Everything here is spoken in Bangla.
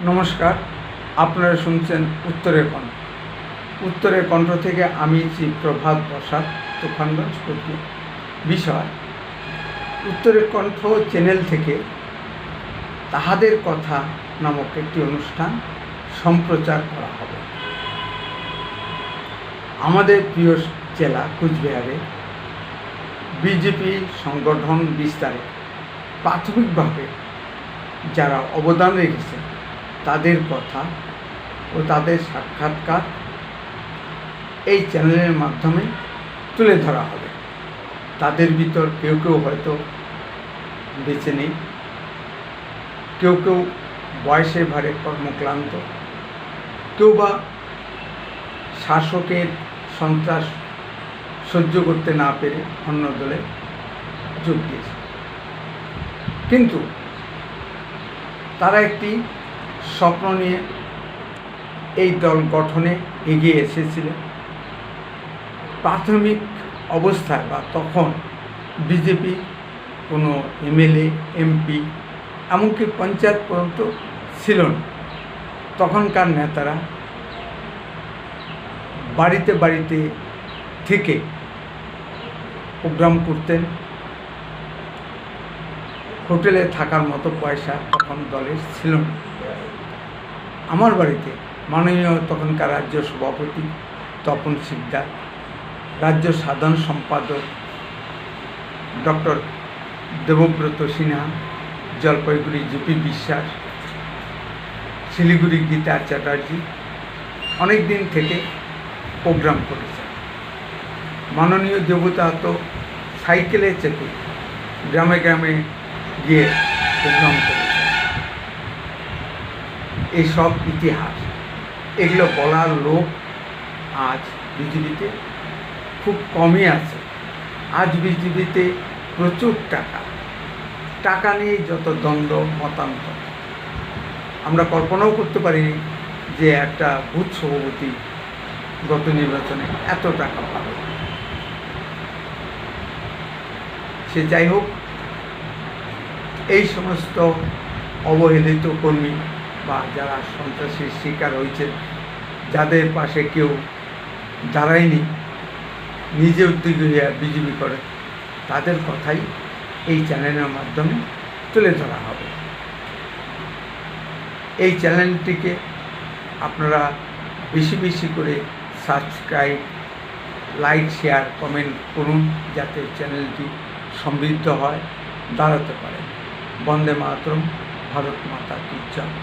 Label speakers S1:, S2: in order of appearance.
S1: নমস্কার, আপনারা শুনছেন উত্তরের কণ্ঠ। উত্তরের কণ্ঠ থেকে আমি শ্রী প্রভাত বসাক, তুফানগঞ্জ কুচবিহার। বিষয়: উত্তরের কণ্ঠ চ্যানেল থেকে তাহাদের কথা নামক একটি অনুষ্ঠান সম্প্রচার করা হবে। আমাদের প্রিয় জেলা কুচবিহারে বিজেপি সংগঠন বিস্তারে প্রাথমিকভাবে যারা অবদান রেখেছে তাদের কথা ও তাদের সাক্ষাৎকার এই চ্যানেলের মাধ্যমে তুলে ধরা হবে। তাদের ভিতর কেউ কেউ হয়তো বেঁচে নেই, কেউ কেউ বয়সের ভারে কর্মক্লান্ত, কেউ বা শাসকের সন্ত্রাস সহ্য করতে না পেরে অন্য দলে যোগ দিয়েছে। কিন্তু তারা একটি স্বপ্ন নিয়ে এই দল গঠনে এগিয়ে এসেছিলেন। প্রাথমিক অবস্থায় বা তখন বিজেপি কোনো এমএলএ, এমপি, এমনকি পঞ্চায়েত পর্যন্ত ছিল না। তখনকার নেতারা বাড়িতে বাড়িতে থেকে প্রোগ্রাম করতেন। হোটেলে থাকার মতো পয়সা তখন দলের ছিল না। আমার বাড়িতে মাননীয় তখনকার রাজ্য সভাপতি তপন শিকদার, রাজ্য সাধারণ সম্পাদক ডক্টর দেবব্রত সিনহা, জলপাইগুড়ি জিপি বিশ্বাস, শিলিগুড়ি গীতা চ্যাটার্জি অনেক দিন থেকে প্রোগ্রাম করেছে। মাননীয় দেবতা তো সাইকেলে চেপে গ্রামে গ্রামে গিয়ে প্রোগ্রাম করেছে। এইসব ইতিহাস, এগুলো বলার লোক আজ বিজেপিতে খুব কমই আছে। আজ বিজেপিতে প্রচুর টাকা নিয়ে যত দ্বন্দ্ব মতান্তর। আমরা কল্পনাও করতে পারিনি যে একটা বুথ সভাপতি গত নির্বাচনে এত টাকা পাবে। সে যাই হোক, এই সমস্ত অবহেলিত কর্মী বা যারা সন্ত্রাসীর শিকার হয়েছে, যাদের পাশে কেউ দাঁড়ায়নি, নিজে উদ্যোগী হয়ে বিজেপি করে, তাদের কথাই এই চ্যানেলের মাধ্যমে তুলে ধরা হবে। এই চ্যানেলটিকে আপনারা বেশি বেশি করে সাবস্ক্রাইব, লাইক, শেয়ার, কমেন্ট করুন, যাতে চ্যানেলটি সমৃদ্ধ হয়, দাঁড়াতে পারে। বন্দে মাতরম, ভারত মাতা কি জয়।